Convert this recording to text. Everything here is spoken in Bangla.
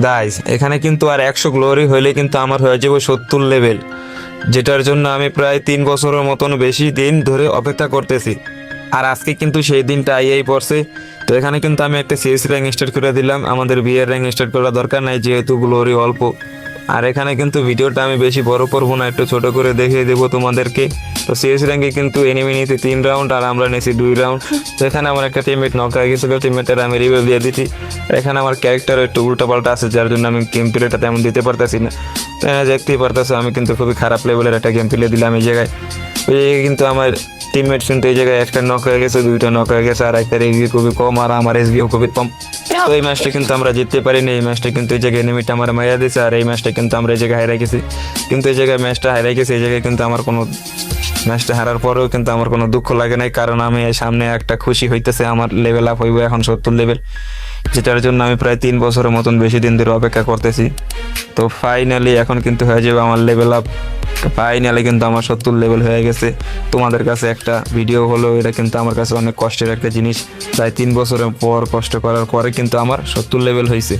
গাইস এখানে কিন্তু আর 100 গ্লোরি হইলে কিন্তু আমার হয়ে যাবে 70 লেভেল, যেটার জন্য আমি প্রায় 3 বছরের মতন বেশি দিন ধরে অপেক্ষা করতেছি। আর আজকে কিন্তু সেই দিনটা আইয়াই পড়ছে। তো এখানে কিন্তু আমি একটা সিএস র্যাঙ্ক স্টার্ট করে দিলাম, আমাদের বিয়ের র্যাঙ্ক স্টার্ট করার দরকার নাই যেহেতু গ্লোরি অল্প। আর এখানে কিন্তু ভিডিওটা আমি বেশি বড় করবো না, একটু ছোট করে দেখিয়ে দেবো তোমাদেরকে। তো সিএস র্যাঙ্কে কিন্তু এনিমি নিতে 3 রাউন্ড আর আমরা নিয়েছি 2 রাউন্ড। তো এখানে আমার একটা টিমমেট নক হয়ে গেছিল, টিমমেটের আমি রিভিউ দিয়ে দিচ্ছি। আর এখানে আমার ক্যারেক্টার একটু উল্টাপাল্টা আছে, যার জন্য আমি গেম প্লেটা তেমন দিতে পারতেছি না। তো দেখতেই পারতেছো আমি কিন্তু খুবই খারাপ লেভেলের একটা গেম প্লে দিলাম এই জায়গায়। ওই জায়গায় কিন্তু আমার টিমমেট কিন্তু এই জায়গায় একটা নক হয়ে গেছে, 2টা নক হয়ে গেছে, আর একটা এসবি খুবই কম, আর আমার এসবিও খুবই কম। তো এই ম্যাচটা কিন্তু আমরা জিততে পারিনি। এই ম্যাচটা কিন্তু এই জায়গায় এনিমিটা আমার মাইয়া দিয়েছে, আর এই ম্যাচটা কিন্তু আমরা এই জায়গায় হারিয়ে গেছি। কিন্তু এই জায়গায় ম্যাচটা হারিয়ে গেছি, এই জায়গায় কিন্তু আমার কোনো ম্যাচটা হারার পরেও কিন্তু আমার কোনো দুঃখ লাগে নাই, কারণ আমি সামনে একটা খুশি হইতেছে, আমার লেভেল আপ হইব এখন 70 লেভেল, যেটার জন্য আমি প্রায় 3 বছরের মতন বেশি দিন ধরে অপেক্ষা করতেছি। তো ফাইনালি এখন কিন্তু হয়ে যাবে আমার লেভেল আপ। ফাইনালি কিন্তু আমার 70 লেভেল হয়ে গেছে। তোমাদের কাছে একটা ভিডিও হলো, এটা কিন্তু আমার কাছে অনেক কষ্টের একটা জিনিস। প্রায় 3 বছরের পর কষ্ট করার পরে কিন্তু আমার 70 লেভেল হয়েছে।